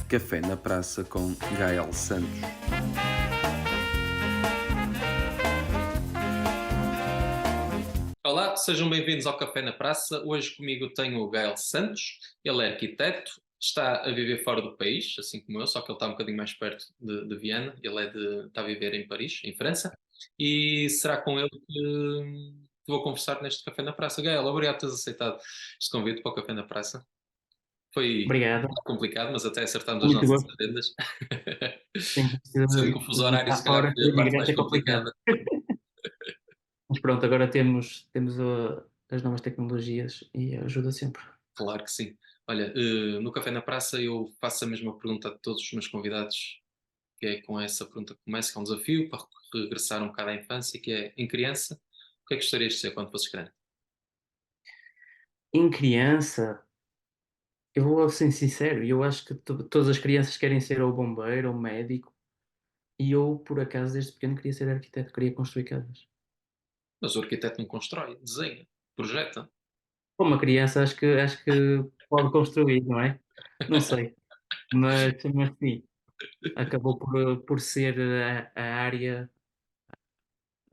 Café na Praça com Gael Santos. Olá, sejam bem-vindos ao Café na Praça. Hoje comigo tenho o Gael Santos. Ele é arquiteto, está a viver fora do país, assim como eu, só que ele está um bocadinho mais perto de Viena. Está a viver em Paris, em França. E será com ele que vou conversar neste Café na Praça. Gael, obrigado por teres aceitado este convite para o Café na Praça. Foi Obrigado, complicado, mas até acertámos as muito nossas gosto. agendas. Sim, Sendo que o fuso horário, estar se calhar, fora foi do a parte imigrante mais é complicado. complicada. Mas pronto, agora temos as novas tecnologias e ajuda sempre. Claro que sim. Olha, no Café na Praça eu faço a mesma pergunta a todos os meus convidados, que é com essa pergunta que começa, que é um desafio para regressar um bocado à infância, que é, em criança, o que é que gostarias de ser quando fosses grande? Em criança, eu vou ser sincero, eu acho que todas as crianças querem ser ou bombeiro ou médico, e eu, por acaso, desde pequeno queria ser arquiteto, queria construir casas. Mas o arquiteto não constrói, desenha, projeta. Como uma criança, acho que pode construir, não é? Não sei, mas sim, acabou por ser a área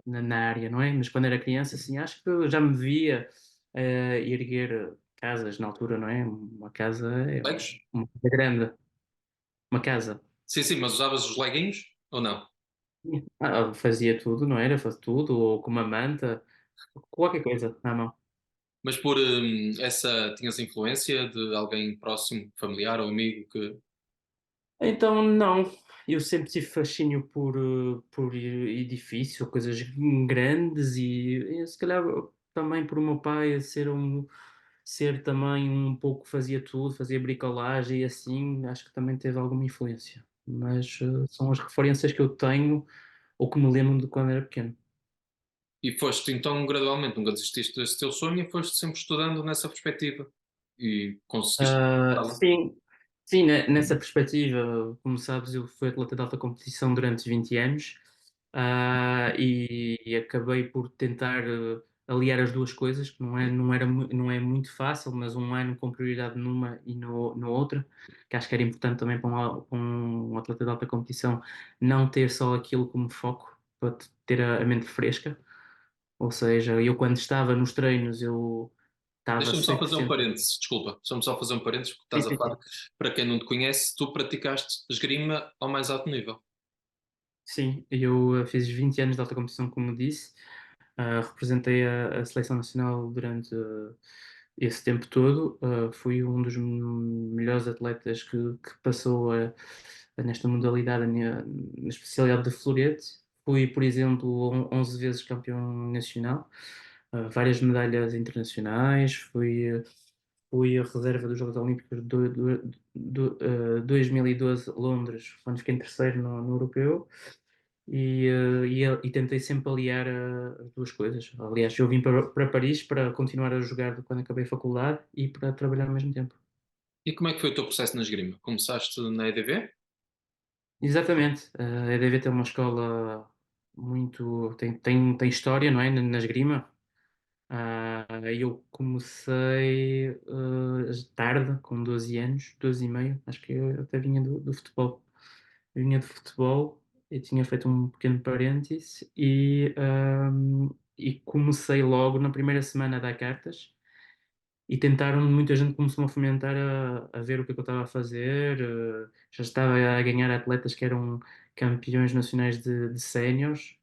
na área, não é? Mas quando era criança, assim, acho que eu já me via erguer casas na altura, não é? Uma casa é Legos? uma coisa grande, uma casa. Sim, sim, mas usavas os leguinhos ou não? Fazia tudo, não era? Fazia tudo, ou com uma manta, qualquer coisa à mão. Mas por essa, tinhas influência de alguém próximo, familiar ou amigo que... Então, não, eu sempre tive fascínio por edifício, coisas grandes e se calhar também por o meu pai ser também um pouco fazia tudo, fazia bricolagem e assim, acho que também teve alguma influência. Mas, são as referências que eu tenho ou que me lembro de quando era pequeno. E foste então gradualmente, nunca desististe desse teu sonho e foste sempre estudando nessa perspectiva e conseguiste alcançá-la. Sim, sim, nessa perspectiva, como sabes, eu fui atleta de alta competição durante 20 anos, e acabei por tentar, aliar as 2 coisas, que não é muito fácil, mas um ano com prioridade numa e no outra, que acho que era importante também para um atleta de alta competição não ter só aquilo como foco, para ter a mente fresca. Ou seja, eu quando estava nos treinos, eu estava Deixa-me só fazer um 100%. parênteses, desculpa. Deixa-me só fazer um parênteses, porque Sim, estás a sim, falar, sim. para quem não te conhece, tu praticaste esgrima ao mais alto nível. Sim, eu fiz 20 anos de alta competição, como disse, representei a seleção nacional durante esse tempo todo, fui um dos melhores atletas que passou nesta modalidade, na especialidade de florete. Fui, por exemplo, 11 vezes campeão nacional, várias medalhas internacionais, fui a reserva dos Jogos Olímpicos de 2012, Londres, quando fiquei em terceiro no europeu. E tentei sempre aliar as 2 coisas. Aliás, eu vim para Paris para continuar a jogar quando acabei a faculdade e para trabalhar ao mesmo tempo. E como é que foi o teu processo na esgrima? Começaste na EDV? Exatamente, a EDV tem uma escola muito tem história, não é, na esgrima. Eu comecei, tarde, com 12 anos, 12 e meio, acho que eu até vinha do futebol. Eu vinha de futebol e tinha feito um pequeno parêntese e comecei logo na primeira semana a dar cartas e muita gente começou-me a fomentar a ver o que é que eu estava a fazer, já estava a ganhar atletas que eram campeões nacionais de séniores,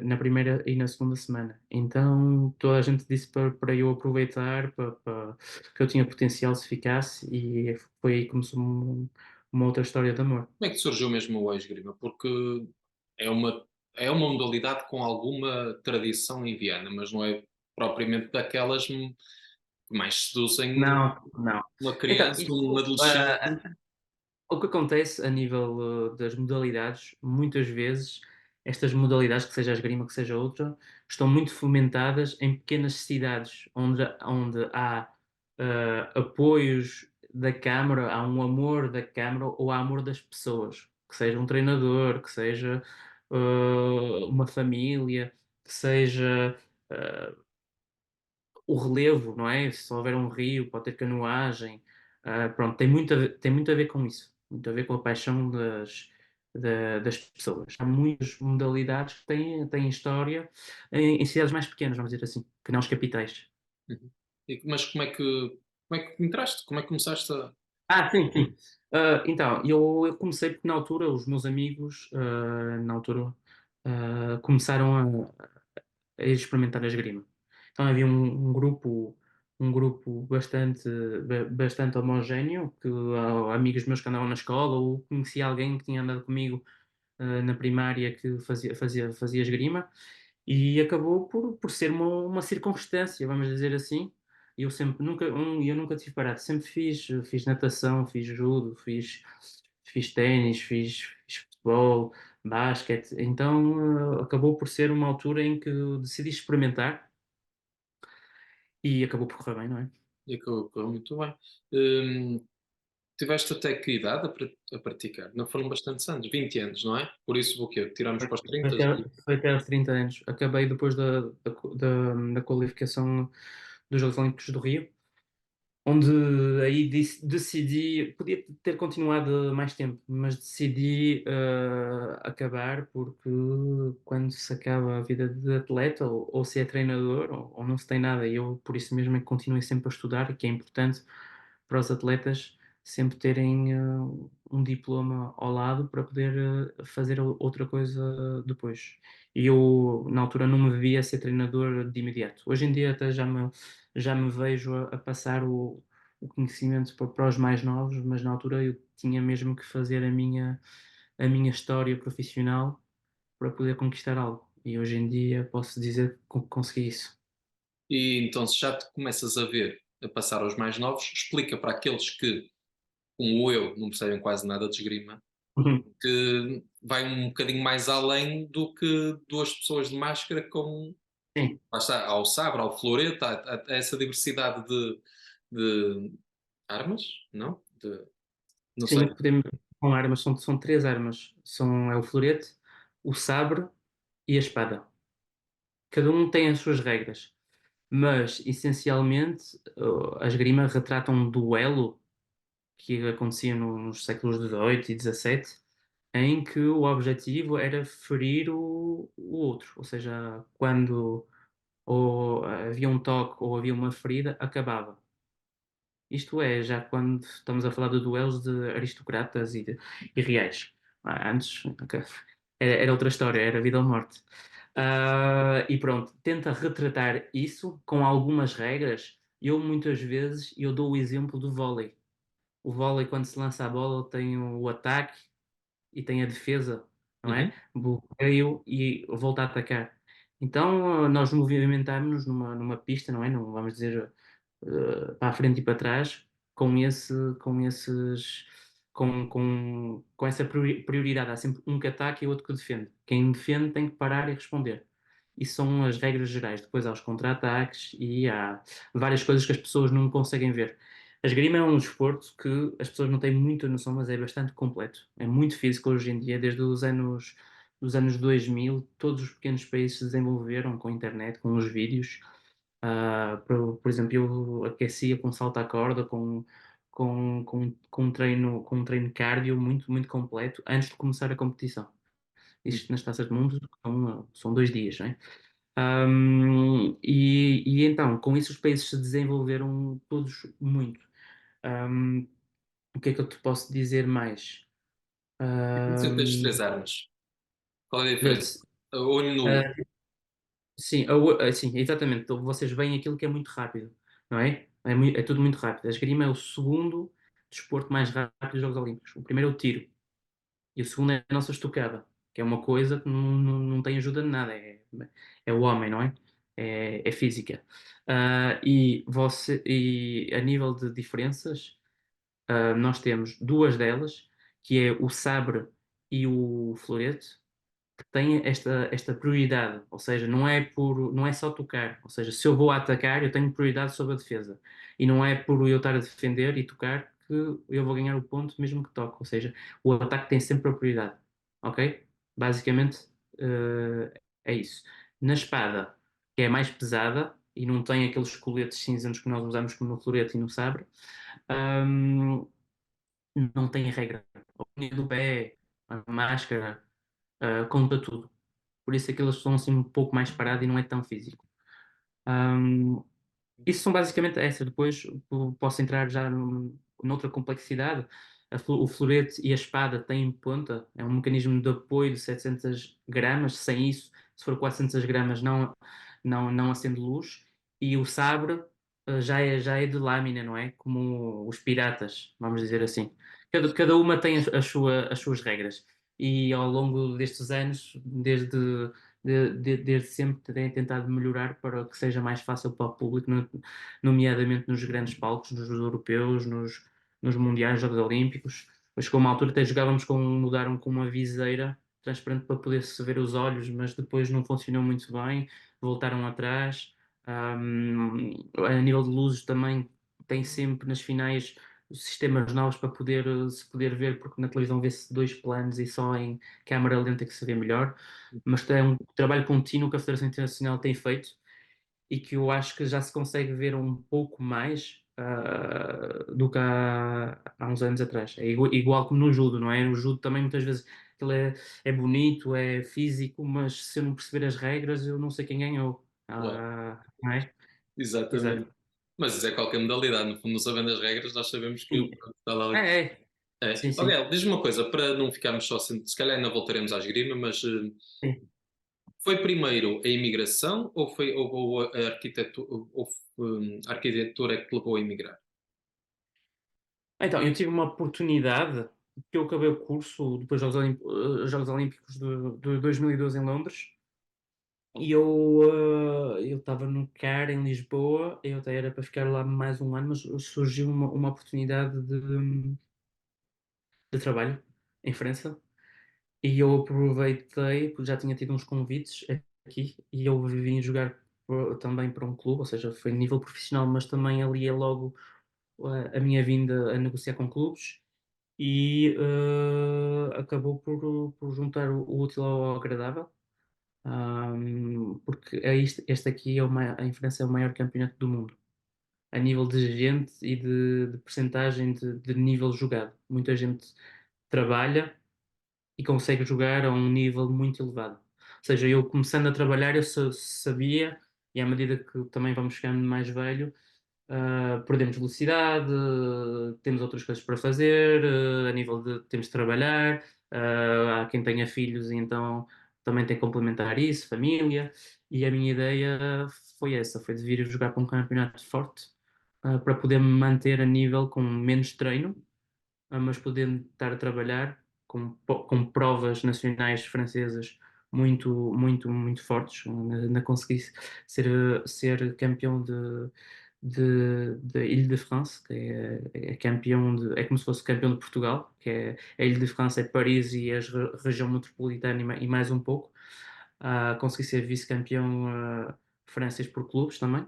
na primeira e na segunda semana. Então toda a gente disse para eu aproveitar, que eu tinha potencial se ficasse, e foi aí que começou uma outra história de amor. Como é que surgiu mesmo o esgrima? Porque é uma, é uma modalidade com alguma tradição em Viana, mas não é propriamente daquelas que mais seduzem Não, não. uma Então, criança, um isso, adolescente. o que acontece a nível, das modalidades, muitas vezes, estas modalidades, que seja a esgrima, que seja outra, estão muito fomentadas em pequenas cidades, onde há, apoios da Câmara, há um amor da Câmara ou há amor das pessoas, que seja um treinador, que seja, uma família, que seja, o relevo, não é? Se houver um rio, pode ter canoagem. Pronto, tem muito a ver com isso, muito a ver com a paixão das pessoas. Há muitas modalidades que têm história em cidades mais pequenas, vamos dizer assim, que não as capitais. Uhum. Mas como é que entraste? Como é que começaste a. Sim, sim. Então, eu comecei porque na altura os meus amigos, na altura, começaram a experimentar a esgrima. Então havia um grupo bastante homogéneo, que amigos meus que andavam na escola, ou conhecia alguém que tinha andado comigo na primária que fazia esgrima, e acabou por ser uma circunstância, vamos dizer assim. Eu nunca tive parado, sempre fiz natação, fiz judo, fiz ténis, fiz futebol, basquete. Então acabou por ser uma altura em que eu decidi experimentar e acabou por correr bem, não é? E correu muito bem. Hum, Tiveste até que idade a praticar? Não foram bastantes anos, 20 anos, não é? Por isso o quê? Tiramos Foi para os foi 30? até, foi até aos 30 anos. Acabei depois da qualificação dos Jogos Olímpicos do Rio, onde aí decidi, podia ter continuado mais tempo, mas decidi acabar porque quando se acaba a vida de atleta, ou se é treinador, ou não se tem nada, e eu por isso mesmo é que continuei sempre a estudar, e que é importante para os atletas sempre terem um diploma ao lado para poder fazer outra coisa depois. E eu, na altura, não me via ser treinador de imediato. Hoje em dia até já me vejo a passar o conhecimento para os mais novos, mas na altura eu tinha mesmo que fazer a minha história profissional para poder conquistar algo. E hoje em dia posso dizer que consegui isso. E então, se já te começas a ver a passar aos mais novos, explica para aqueles que, como eu, não percebem quase nada de esgrima, Uhum. que vai um bocadinho mais além do que duas pessoas de máscara com. Sim, Lá está, há o sabre, há o florete, há essa diversidade de armas, não? Não sei. sim, podemos com armas, são três armas. É o florete, o sabre e a espada. Cada um tem as suas regras, mas essencialmente a esgrima retrata um duelo que acontecia nos séculos XVIII e XVII, em que o objetivo era ferir o outro, ou seja, quando ou havia um toque ou havia uma ferida, acabava. Isto é, já quando estamos a falar de duelos de aristocratas e reais. Antes ok, era outra história, era vida ou morte. E pronto, tenta retratar isso com algumas regras. Eu muitas vezes eu dou o exemplo do vôlei. O vôlei, quando se lança a bola, tem o ataque e tem a defesa, não Uhum. é? Bloqueio e volta a atacar. Então, nós movimentamos numa pista, não é? Não vamos dizer para a frente e para trás, com esses, com essa prioridade. Há sempre um que ataca e outro que defende. Quem defende tem que parar e responder. Isso são as regras gerais. Depois há os contra-ataques e há várias coisas que as pessoas não conseguem ver. A esgrima é um desporto que as pessoas não têm muita noção, mas é bastante completo. É muito físico hoje em dia, desde os anos 2000, todos os pequenos países se desenvolveram com a internet, com os vídeos. Por exemplo, eu aquecia com salto à corda, com um treino cardio muito completo antes de começar a competição. Isto nas taças do mundo são 2 dias, não é? E então, com isso, os países se desenvolveram todos muito. Um, o que é que eu te posso dizer mais? E tu sempre as Um, três armas. Qual é a diferença? Vê-se. Olho nu. Uh, sim, sim, exatamente. Então, vocês veem aquilo que é muito rápido, não é? É tudo muito rápido. A esgrima é o segundo desporto mais rápido dos Jogos Olímpicos. O primeiro é o tiro e o segundo é a nossa estocada, que é uma coisa que não tem ajuda de nada. É o homem, não é? É física. E a nível de diferenças. Nós temos duas delas, que é o sabre e o florete, que têm esta prioridade, ou seja, não é só tocar, ou seja, se eu vou atacar, eu tenho prioridade sobre a defesa, e não é por eu estar a defender e tocar que eu vou ganhar o ponto mesmo que toque, ou seja, o ataque tem sempre a prioridade, ok? Basicamente, é isso. Na espada, que é mais pesada e não tem aqueles coletes cinzentos que nós usamos como no florete e no sabre, hum, não tem regra. A unha do pé, a máscara, conta tudo. Por isso é que eles são assim um pouco mais parados e não é tão físico. Hum, Isso são basicamente essas. Depois posso entrar já noutra complexidade. O florete e a espada têm ponta, é um mecanismo de apoio de 700 gramas. Sem isso, se for 400 gramas, não acende luz. E o sabre já é de lâmina, não é? Como os piratas, vamos dizer assim. Cada uma tem as suas regras. E ao longo destes anos, desde sempre têm tentado melhorar para que seja mais fácil para o público, nomeadamente nos grandes palcos, nos europeus, nos mundiais, Jogos Olímpicos. Mas chegou uma altura até jogávamos mudaram com uma viseira transparente para poder se ver os olhos, mas depois não funcionou muito bem, voltaram atrás. A nível de luzes também tem sempre nas finais sistemas novos para se poder ver, porque na televisão vê-se dois planos e só em câmara lenta que se vê melhor. Mas é um trabalho contínuo que a Federação Internacional tem feito e que eu acho que já se consegue ver um pouco mais do que há uns anos atrás. É igual como no judo, não é? No judo também muitas vezes aquilo é bonito, é físico, mas se eu não perceber as regras, eu não sei quem ganhou. Claro, Não é? exatamente. Exato. Mas isso é qualquer modalidade, no fundo, não sabendo as regras, nós sabemos que Sim. pronto, está lá. É. É. Sim, Ok, sim. diz-me uma coisa, para não ficarmos só assim, se calhar ainda voltaremos à esgrima, mas Sim. foi primeiro a imigração ou a arquitetura, a arquitetura é que te levou a emigrar? Então, eu tive uma oportunidade, que eu acabei o curso depois dos Jogos Olímpicos de 2012 em Londres, e eu estava no CAR em Lisboa, eu até era para ficar lá mais um ano, mas surgiu uma oportunidade de trabalho em França, e eu aproveitei, porque já tinha tido uns convites aqui, e eu vim jogar também para um clube, ou seja, foi a nível profissional, mas também ali é logo a minha vinda a negociar com clubes e acabou por juntar o útil ao agradável, porque este aqui em França é o maior campeonato do mundo, a nível de gente e de percentagem de nível jogado. Muita gente trabalha e consegue jogar a um nível muito elevado. Ou seja, eu começando a trabalhar, eu sabia, e à medida que também vamos ficando mais velho, perdemos velocidade, temos outras coisas para fazer, a nível de temos de trabalhar, há quem tenha filhos e então também tem que complementar isso, família, e a minha ideia foi essa, foi de vir jogar para um campeonato forte, para poder me manter a nível com menos treino, mas podendo estar a trabalhar com provas nacionais francesas muito fortes. Ainda consegui ser campeão de Île-de-France, que é campeão é como se fosse campeão de Portugal, que é a Île-de-France é Paris e a região metropolitana e mais um pouco. Consegui ser vice-campeão francês por clubes também.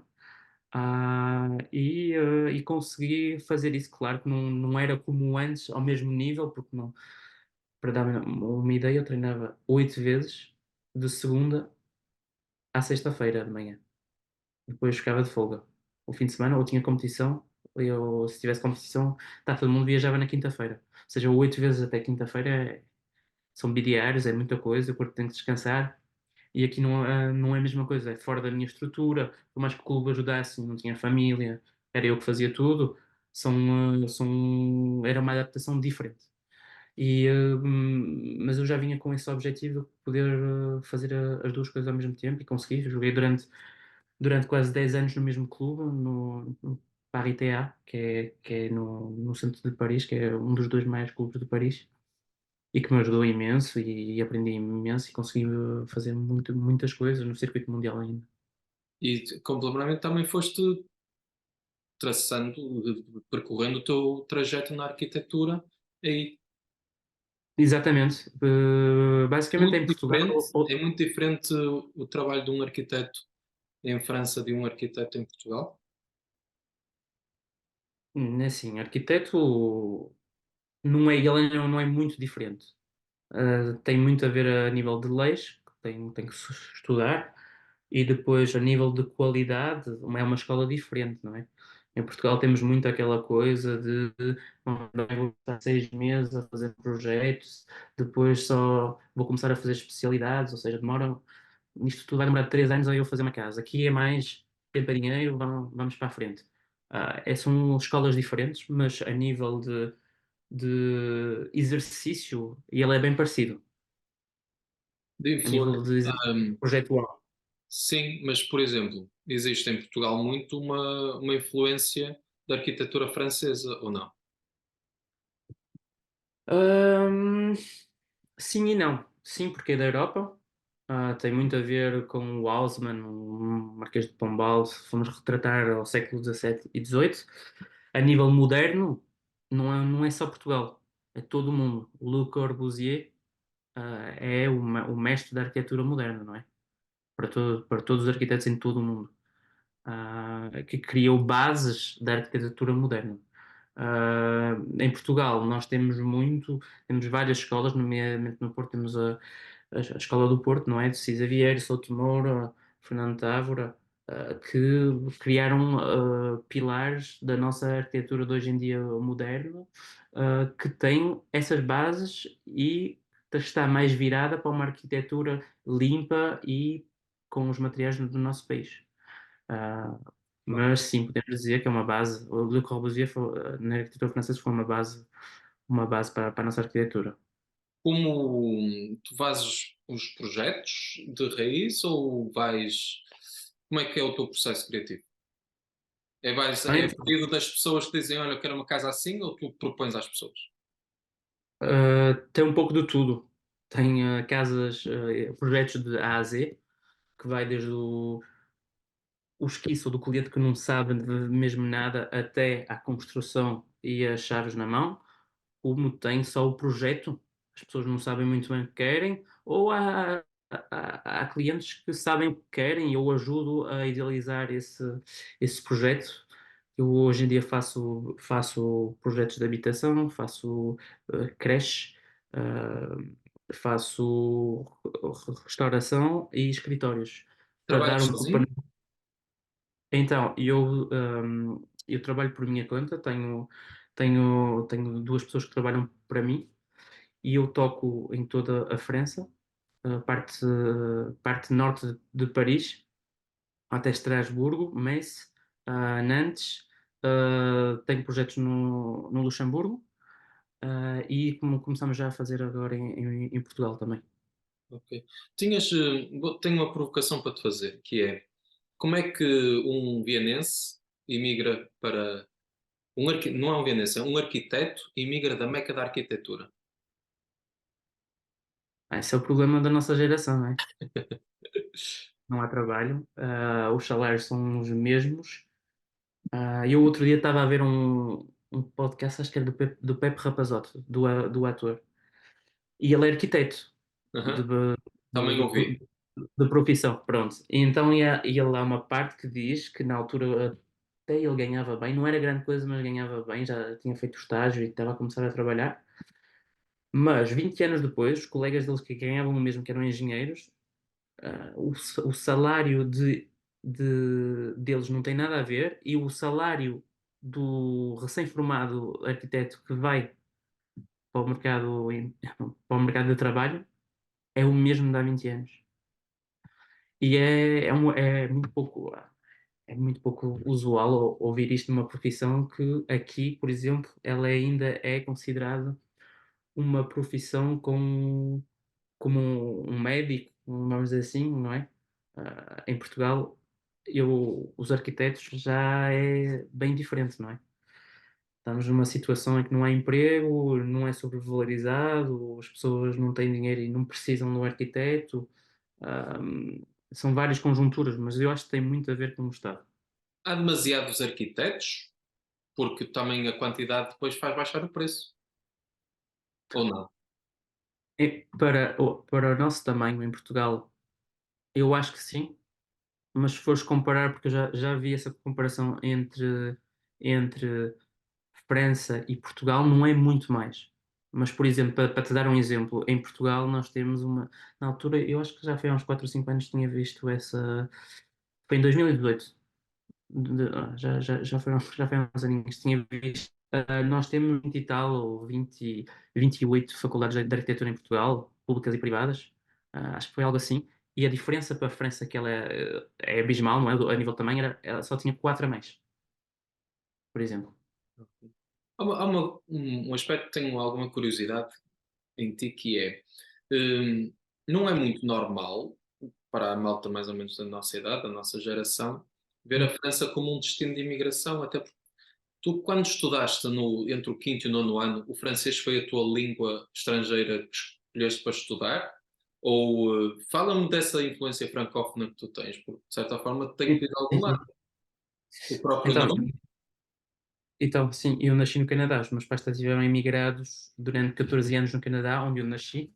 E consegui fazer isso, claro que não era como antes, ao mesmo nível, porque não, para dar uma ideia, eu treinava 8 vezes de segunda à sexta-feira de manhã. Depois ficava de folga. O fim de semana, ou tinha competição, se tivesse competição, todo mundo viajava na quinta-feira. Ou seja, 8 vezes até quinta-feira são bidiários, é muita coisa, o corpo tem que descansar. E aqui não é a mesma coisa, é fora da minha estrutura, por mais que o clube ajudasse, não tinha família, era eu que fazia tudo, era uma adaptação diferente. Mas eu já vinha com esse objetivo de poder fazer as duas coisas ao mesmo tempo e consegui. Joguei durante quase 10 anos no mesmo clube, no Paris TA, que é no centro de Paris, que é um dos dois maiores clubes de Paris e que me ajudou imenso e aprendi imenso e consegui fazer muitas coisas no circuito mundial ainda. E complementarmente também foste traçando, percorrendo o teu trajeto na arquitetura aí. Exatamente. Basicamente Muito em Portugal, diferente, é muito diferente o trabalho de um arquiteto em França de um arquiteto em Portugal. assim, arquiteto ele não é muito diferente. Tem muito a ver a nível de leis, que tem que se estudar, e depois a nível de qualidade, é uma escola diferente, não é? Em Portugal temos muito aquela coisa de vou estar 6 meses a fazer projetos, depois só vou começar a fazer especialidades, ou seja, demora, isto tudo vai demorar 3 anos a eu fazer uma casa. Aqui é mais tempo é dinheiro, vamos para a frente. São escolas diferentes, mas a nível de exercício, ele é bem parecido, De a nível influência. de exercício projetual. Sim, mas, por exemplo, existe em Portugal muito uma influência da arquitetura francesa, ou não? Hum, sim e não. Sim, porque é da Europa. Tem muito a ver com o Haussmann, o Marquês de Pombal, se formos retratar ao século XVII e XVIII. A nível moderno, não é só Portugal, é todo o mundo. O Le Corbusier, é o mestre da arquitetura moderna, não é? Para todos os arquitetos em todo o mundo. Que criou bases da arquitetura moderna. Em Portugal, nós temos várias escolas, nomeadamente no Porto, temos a Escola do Porto, não é? De Cisa Vieira, Souto Moura, Fernando Távora, que criaram pilares da nossa arquitetura de hoje em dia moderna, que tem essas bases e está mais virada para uma arquitetura limpa e com os materiais do nosso país. Ah, mas sim, podemos dizer que é uma base. O Le Corbusier na arquitetura francesa foi uma base para a nossa arquitetura. Como tu fazes os projetos de raiz ou vais. Como é que é o teu processo criativo? É a Então, pedido das pessoas que dizem, olha, eu quero uma casa assim, ou tu propões às pessoas? tem um pouco de tudo. Tem casas, projetos de A a Z, que vai desde o esquiço do cliente que não sabe mesmo nada até à construção e as chaves na mão. Como tem só o projeto, as pessoas não sabem muito bem o que querem, ou há clientes que sabem o que querem e eu ajudo a idealizar esse projeto. Eu hoje em dia faço projetos de habitação, faço creche, faço restauração e escritórios para dar Trabalhas um pouco para. sozinho? Então, eu trabalho por minha conta, tenho duas pessoas que trabalham para mim e eu toco em toda a França, parte norte de Paris, até Estrasburgo, Metz, Nantes, tenho projetos no Luxemburgo, e como começamos já a fazer agora em Portugal também. Ok. Tenho uma provocação para te fazer, que é como é que um vienense imigra para. Não é um vienense, é um arquiteto imigra da Meca da arquitetura. Esse é o problema da nossa geração, não é? Não há trabalho, os salários são os mesmos. Eu outro dia estava a ver um podcast, acho que era do Pepe Rapazote, do ator, e ele é arquiteto de, Aham. de, Também de, ouvi. de profissão, pronto. E então ia lá uma parte que diz que na altura até ele ganhava bem, não era grande coisa, mas ganhava bem, já tinha feito o estágio e estava a começar a trabalhar. Mas 20 anos depois, os colegas deles que ganhavam o mesmo, que eram engenheiros, o salário deles não tem nada a ver e o salário do recém-formado arquiteto que vai para o mercado, para o mercado de trabalho é o mesmo de há 20 anos. E é muito pouco usual ouvir isto numa profissão que aqui, por exemplo, ela ainda é considerada uma profissão como um médico, vamos dizer assim, não é? Em Portugal, os arquitetos já é bem diferente, não é? Estamos numa situação em que não há emprego, não é sobrevalorizado, as pessoas não têm dinheiro e não precisam de um arquiteto. Ahm, São várias conjunturas, mas eu acho que tem muito a ver com o Estado. Há demasiados arquitetos, porque também a quantidade depois faz baixar o preço. Ou não? Para o nosso tamanho em Portugal, eu acho que sim, mas se fores comparar, porque eu já vi essa comparação entre França e Portugal, não é muito mais. Mas, por exemplo, para te dar um exemplo, em Portugal nós temos na altura, eu acho que já foi há uns 4 ou 5 anos que tinha visto essa, foi em 2018. Já foi há uns aninhos, tinha visto. Nós temos 20 e tal, ou 20, 28 faculdades de arquitetura em Portugal, públicas e privadas. Acho que foi algo assim. E a diferença para a França, que ela é abismal, não é? A nível de tamanho, ela só tinha 4 a mais, por exemplo. Há um aspecto que tenho alguma curiosidade em ti que é, hum, não é muito normal para a malta mais ou menos da nossa idade, da nossa geração, ver a Hum. França como um destino de imigração, até porque tu, quando estudaste entre o quinto e o nono ano, o francês foi a tua língua estrangeira que escolheste para estudar? Ou fala-me dessa influência francófona que tu tens, porque de certa forma tem que Sim, vir de algum sim, lado. sim. O próprio Então, nome? sim, eu nasci no Canadá. Os meus pais estiveram imigrados durante 14 anos no Canadá, onde eu nasci.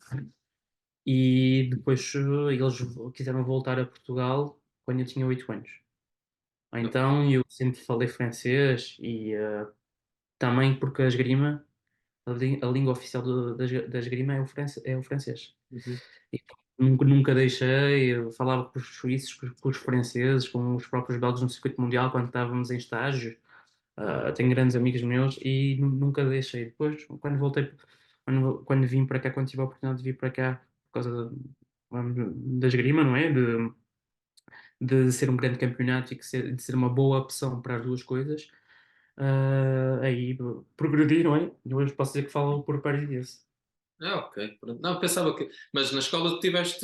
E depois eles quiseram voltar a Portugal quando eu tinha 8 anos. Não. Então eu sempre falei francês e também porque a esgrima, a língua oficial da esgrima é o francês. Uhum. E nunca deixei, eu falava com os suíços, com os franceses, com os próprios belgas no circuito mundial quando estávamos em estágio. Tenho grandes amigos meus e nunca deixei. Depois, quando vim para cá, quando tive a oportunidade de vir para cá por causa vamos, da esgrima, não é? De ser um grande campeonato e de ser uma boa opção para as duas coisas, aí progredi, não é? E hoje posso dizer que falo por paris. Ok. Pronto. Não, pensava que. Mas na escola tiveste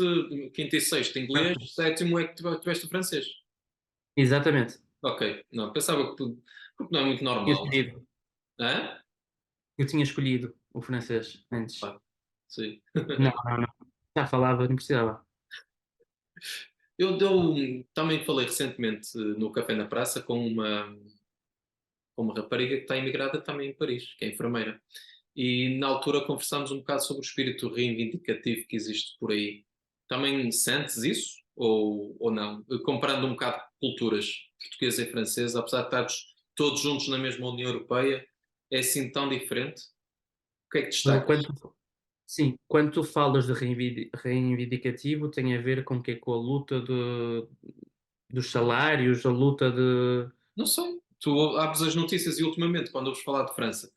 quinto e sexto Ah, inglês, sétimo é que tiveste o francês. exatamente. Ok. Não, pensava que tu. Porque não é muito Eu normal. escolhido. Hã? Eu tinha escolhido o francês antes. Ah, sim. Não, não, não. Já falava, não precisava. Eu também falei recentemente no Café na Praça com uma rapariga que está imigrada também em Paris, que é enfermeira. E na altura conversámos um bocado sobre o espírito reivindicativo que existe por aí. Também sentes isso? Ou não? Comparando um bocado culturas portuguesa e francesa, apesar de estarmos todos juntos na mesma União Europeia, é assim tão diferente? O que é que Uh, destacas? Quando, sim, quando tu falas de reivindicativo, tem a ver com o quê? Com a luta dos salários, a luta de. Não sei. Tu abres as notícias e ultimamente, quando ouves falar de França,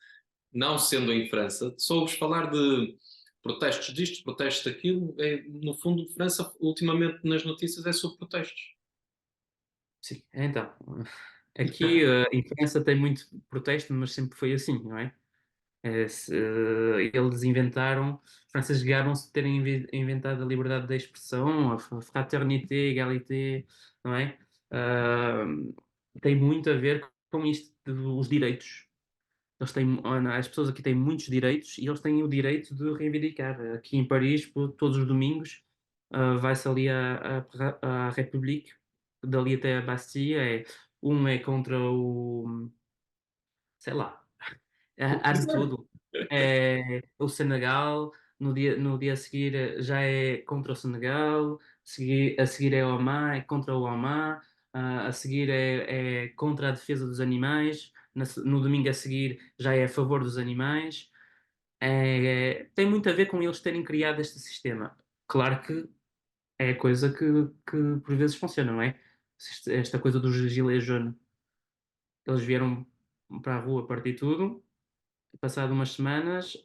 não sendo em França, só ouves falar de protestos disto, protestos daquilo. É, no fundo, França, ultimamente nas notícias, é sobre protestos. Sim, então. Aqui em França tem muito protesto, mas sempre foi assim, não é? Eles inventaram, os franceses gabaram-se de terem inventado a liberdade de expressão, a fraternité, égalité, não é? Tem muito a ver com isto dos direitos. As pessoas aqui têm muitos direitos e eles têm o direito de reivindicar. Aqui em Paris, todos os domingos, vai-se ali à République, dali até a Bastia. Um é contra o, sei lá, O que há de quiser. tudo. É o Senegal, no dia a seguir já é contra o Senegal, a seguir é o Oman, é contra o Oman, a seguir é contra a defesa dos animais, no domingo a seguir já é a favor dos animais. Tem muito a ver com eles terem criado este sistema. Claro que é coisa que por vezes funciona, não é? Esta coisa dos gilets jaunes. Eles vieram para a rua partir tudo. Passado umas semanas,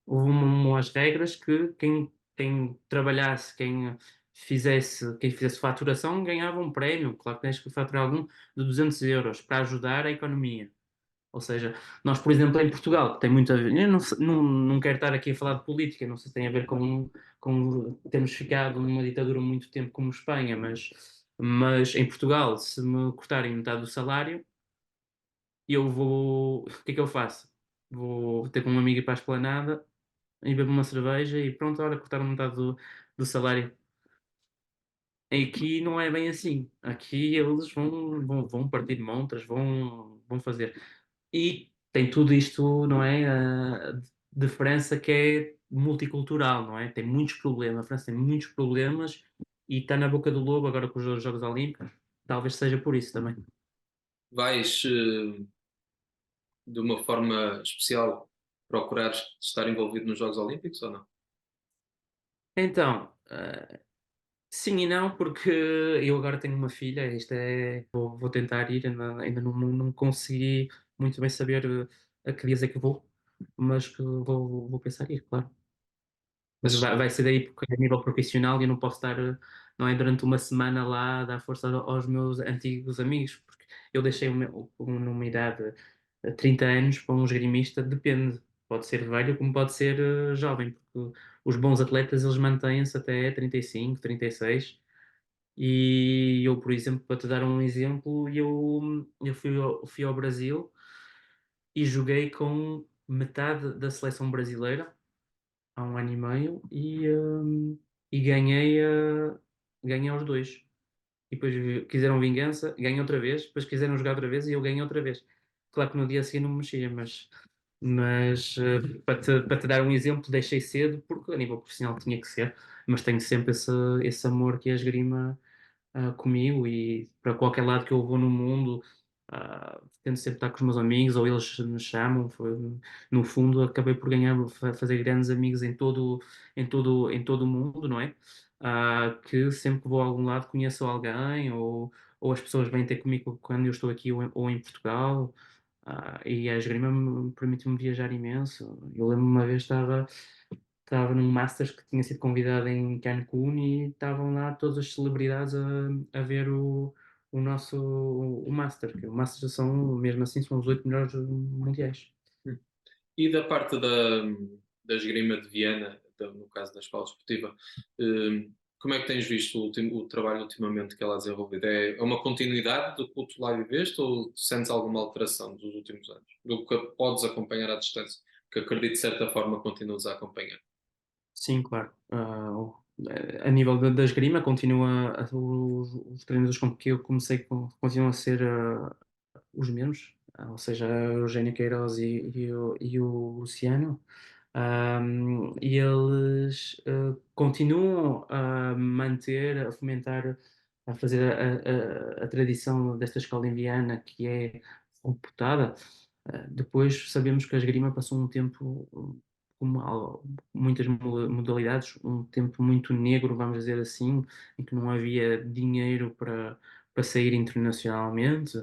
houve umas regras que quem trabalhasse, quem fizesse faturação ganhava um prémio, claro que tens que faturar algum, de 200 euros para ajudar a economia. Ou seja, nós, por exemplo, em Portugal, que tem muito a ver, eu não quero estar aqui a falar de política, não sei se tem a ver com termos ficado numa ditadura muito tempo como Espanha, mas em Portugal, se me cortarem metade do salário, eu vou. O que é que eu faço? Vou ter com um amigo ir para a esplanada e beber uma cerveja e pronto, olha, cortaram metade do salário. Aqui não é bem assim. Aqui eles vão partir de montras, vão fazer. E tem tudo isto, não é? De França que é multicultural, não é? Tem muitos problemas. A França tem muitos problemas e está na boca do lobo agora com os Jogos Olímpicos. Talvez seja por isso também. Vais, de uma forma especial, procurar estar envolvido nos Jogos Olímpicos ou não? Então, Sim e não, porque eu agora tenho uma filha, vou tentar ir, ainda não consegui muito bem saber a que dias é que vou, mas que vou pensar em ir, claro. Mas Mas vai ser daí porque a nível profissional eu não posso estar, não é, durante uma semana lá a dar força aos meus antigos amigos, porque eu deixei numa idade 30 anos para um esgrimista, depende. Pode ser velho como pode ser jovem, porque os bons atletas eles mantêm-se até 35, 36. E eu, por exemplo, para te dar um exemplo, eu fui ao Brasil e joguei com metade da seleção brasileira há um ano e meio e ganhei aos dois. E depois quiseram vingança, ganhei outra vez, depois quiseram jogar outra vez e eu ganhei outra vez. Claro que no dia seguinte não me mexia, mas para te dar um exemplo, deixei cedo porque a nível profissional tinha que ser, mas tenho sempre esse amor que a esgrima comigo e para qualquer lado que eu vou no mundo, tento sempre estar com os meus amigos ou eles me chamam. No fundo, acabei por ganhar, fazer grandes amigos em todo o mundo, não é? Que sempre que vou a algum lado conheço alguém ou as pessoas vêm ter comigo quando eu estou aqui ou em Portugal. E a esgrima permite-me viajar imenso. Eu lembro uma vez estava num Masters que tinha sido convidado em Cancún e estavam lá todas as celebridades a ver o Master, que o Master são, mesmo assim, são os 8 melhores mundiais. e da parte da esgrima de Viena, no caso da escola desportiva, como é que tens visto o trabalho ultimamente que ela ha desenvolvido? É uma continuidade do que tu lá viveste ou sentes alguma alteração dos últimos anos? Do que podes acompanhar à distância? Que acredito de certa forma continuas a acompanhar. Sim, claro. A nível da esgrima, continua os treinadores com que eu comecei continuam a ser os mesmos, ou seja, a Eugénia Queiroz e o Luciano. E eles continuam a manter, a fomentar, a fazer a tradição desta escola indiana que é reputada. Depois sabemos que a esgrima passou um tempo, como muitas modalidades, um tempo muito negro, vamos dizer assim, em que não havia dinheiro para sair internacionalmente,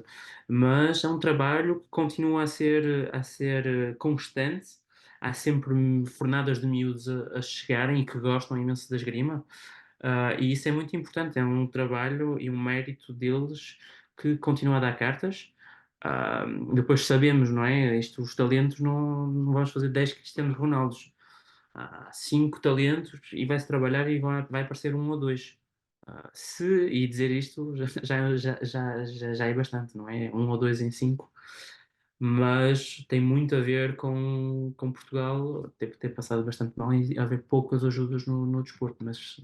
mas é um trabalho que continua a ser constante. Há sempre fornadas de miúdos a chegarem e que gostam imenso da esgrima. E isso é muito importante, é um trabalho e um mérito deles que continua a dar cartas. Ah, Depois sabemos, não é? Os talentos não vamos fazer 10 Cristianos Ronaldos. Há 5 talentos e vai-se trabalhar e vai aparecer um ou dois. E dizer isto já é bastante, não é? Um ou dois em 5, mas tem muito a ver com Portugal ter passado bastante mal e haver poucas ajudas no desporto, mas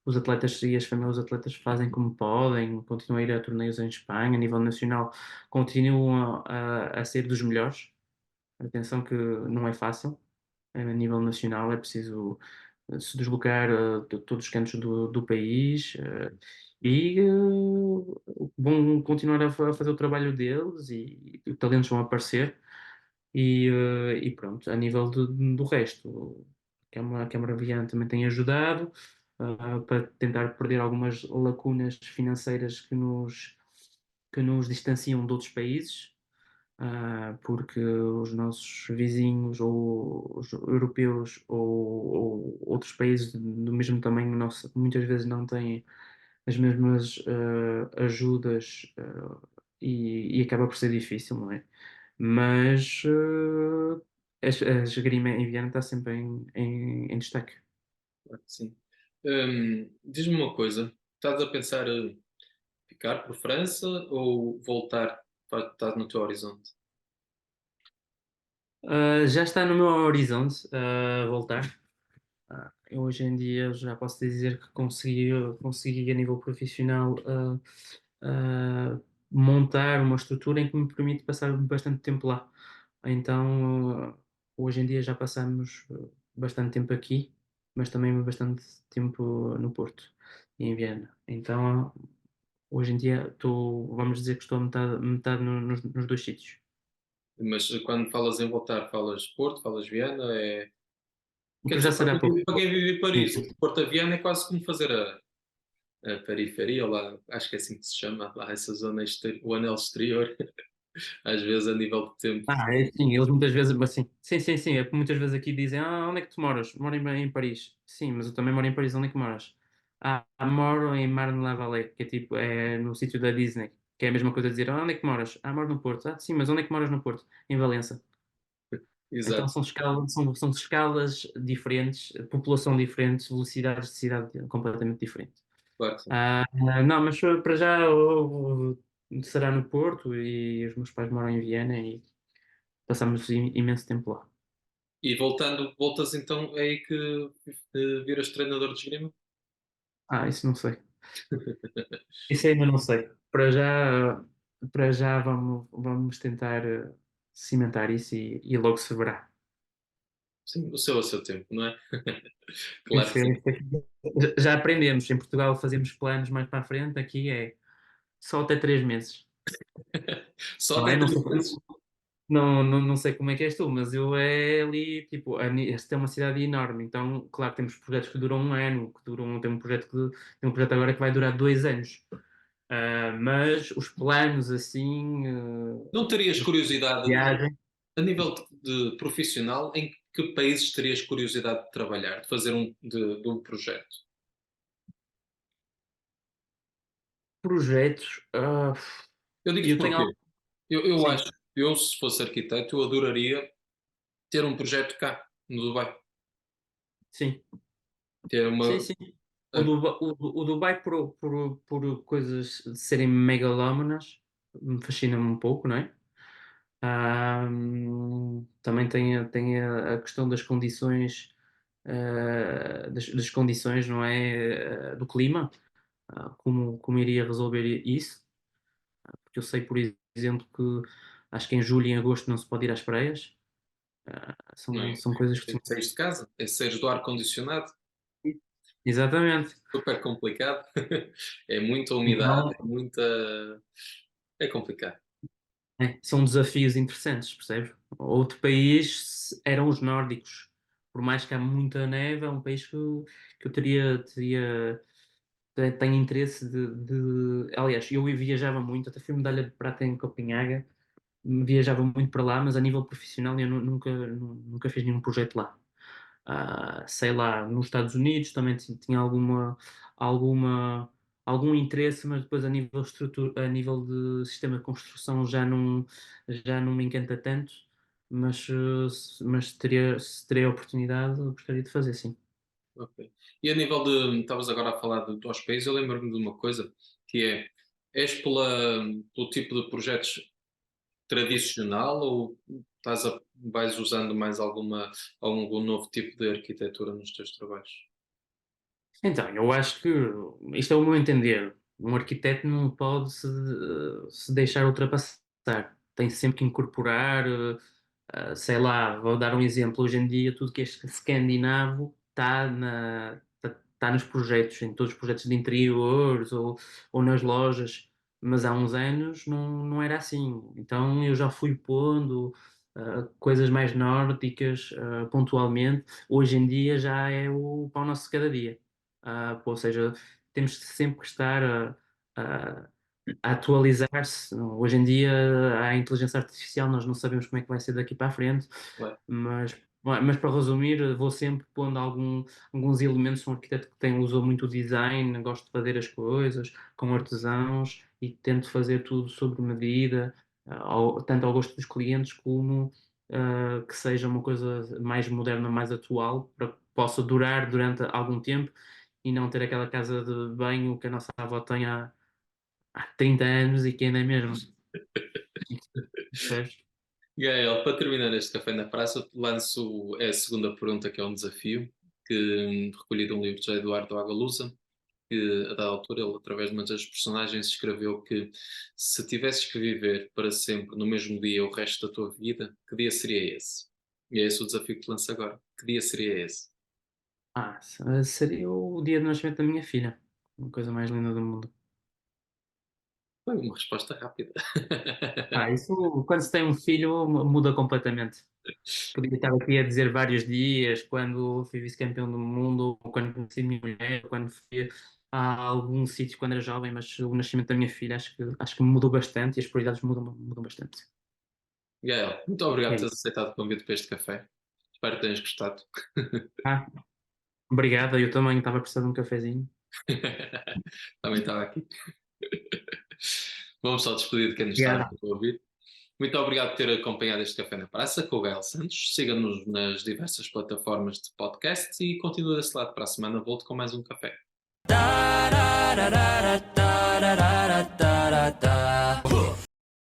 os atletas e as famílias dos atletas fazem como podem, continuam a ir a torneios em Espanha, a nível nacional, continuam a ser dos melhores. Atenção que não é fácil, a nível nacional é preciso se deslocar de todos os cantos do país e vão continuar a fazer o trabalho deles e talentos vão aparecer e pronto, a nível do resto, a Câmara Viana também tem ajudado para tentar perder algumas lacunas financeiras que nos distanciam de outros países, porque os nossos vizinhos ou os europeus ou outros países do mesmo tamanho nosso muitas vezes não têm as mesmas ajudas e acaba por ser difícil, não é? Mas a esgrima em Viana está sempre em destaque. Claro que sim. Diz-me uma coisa, estás a pensar ficar por França ou voltar para estar no teu horizonte? Já está no meu horizonte voltar. Eu hoje em dia já posso dizer que consegui a nível profissional montar uma estrutura em que me permite passar bastante tempo lá. Então, hoje em dia já passamos bastante tempo aqui, mas também bastante tempo no Porto e em Viena. Então, hoje em dia vamos dizer que estou a metade, metade nos dois sítios. Mas quando falas em voltar, falas Porto, falas Viena, O quer que já dizer, será pouco. para quem vive em Sim, Paris, sim. Porto a Viena é quase como fazer a a periferia, ou lá, acho que é assim que se chama, lá essa zona exterior, o anel exterior, às vezes a nível de tempo. É sim, eles muitas vezes, mas sim, sim, sim, sim, é que muitas vezes aqui dizem, onde é que tu moras? Moro em Paris. Sim, mas eu também moro em Paris, onde é que moras? Moro em Marne-la-Vallée, que é tipo, é no sítio da Disney, que é a mesma coisa de dizer, onde é que moras? Moro no Porto. Sim, mas onde é que moras no Porto? Em Valença. Então Exato, são escalas diferentes, população diferente, velocidades de cidade completamente diferentes. claro que sim. Não, mas para já será no Porto e os meus pais moram em Viena e passamos imenso tempo lá. E voltando, voltas então é aí que viras treinador de esgrima? Isso não sei. Isso ainda não sei. Para já vamos tentar cimentar isso e logo se verá. Sim, o seu a seu tempo, não é? Tem Claro que que sim. ser- Já aprendemos. Em Portugal fazemos planos mais para a frente, aqui é só até 3 meses. Só Não até é? Não três sei, meses. não sei como é que és tu, mas eu é ali, tipo, esta é uma cidade enorme, então, claro, temos projetos que duram um ano, tem um projeto agora que vai durar 2 anos. Mas os planos, assim, Não terias de curiosidade, viagem, a nível de profissional, em que países terias curiosidade de trabalhar, de fazer de um projeto? projetos, Eu digo-te eu tenho porquê. algo, Eu sim, acho, eu se fosse arquiteto, eu adoraria ter um projeto cá, no Dubai. sim, Ter sim, uma. sim. O Dubai, por coisas de serem megalómanas, me fascina-me um pouco, não é? Também tem a questão das condições, das condições, não é? Do clima, como iria resolver isso, porque eu sei, por exemplo, que acho que em julho e em agosto não se pode ir às praias. Não São, é? são coisas que É são. saíres de casa, é saíres do ar-condicionado, Exatamente. super complicado. É muita umidade, Então, é muita. É complicado. são desafios interessantes, percebes? Outro país eram os nórdicos. Por mais que há muita neve, é um país que eu tenho interesse Aliás, eu viajava muito, até fui medalha de prata em Copenhaga, viajava muito para lá, mas a nível profissional eu nunca fiz nenhum projeto lá. Sei lá, nos Estados Unidos também tinha alguma, algum interesse, mas depois a nível de sistema de construção já não me encanta tanto, mas se teria a oportunidade, eu gostaria de fazer, sim. Ok. E a nível de. Estavas agora a falar dos países, eu lembro-me de uma coisa que é. És pelo tipo de projetos tradicional ou vais usando mais algum novo tipo de arquitetura nos teus trabalhos? Então, eu acho que isto é o meu entender. Um arquiteto não pode se deixar ultrapassar. Tem sempre que incorporar, sei lá, vou dar um exemplo. Hoje em dia, tudo que é escandinavo está nos projetos, em todos os projetos de interiores ou nas lojas, mas há uns anos não era assim. Então, eu já fui pondo coisas mais nórdicas, pontualmente. Hoje em dia já é o pão nosso de cada dia. Ou seja, temos sempre que estar a- a atualizar-se. Hoje em dia há a inteligência artificial, nós não sabemos como é que vai ser daqui para a frente, Ué, mas para resumir, vou sempre pondo alguns elementos. Sou um arquiteto que usou muito o design, gosto de fazer as coisas com artesãos e tento fazer tudo sobre medida, tanto ao gosto dos clientes como que seja uma coisa mais moderna, mais atual, para que possa durar durante algum tempo e não ter aquela casa de banho que a nossa avó tem há 30 anos e que ainda é mesmo. Percebes? Gael, para terminar este café na praça, eu te lanço a segunda pergunta, que é um desafio, que recolhi de um livro de José Eduardo Agalusa, que a dada altura ele, através de uma das personagens, escreveu que se tivesses que viver para sempre no mesmo dia o resto da tua vida, que dia seria esse? E é esse o desafio que te lanço agora. Que dia seria esse? Seria o dia de nascimento da minha filha. Uma coisa mais linda do mundo. Foi uma resposta rápida. Isso, quando se tem um filho, muda completamente. Podia estar aqui a dizer vários dias, quando fui vice-campeão do mundo, ou quando conheci a minha mulher, ou quando fui. a algum sítio quando era jovem, mas o nascimento da minha filha acho que me mudou bastante e as prioridades mudam bastante. Gael, muito obrigado É por teres isso. aceitado o convite para este café. Espero que tenhas gostado. Ah, obrigada, eu também estava precisando de um cafezinho. Também estava aqui. Vamos só despedir de quem nos está a Obrigado. ouvir. Muito obrigado por ter acompanhado este Café na Praça com o Gael Santos. Siga-nos nas diversas plataformas de podcast e continue desse lado para a semana. Volto com mais um café. Da da da da da da da da da da.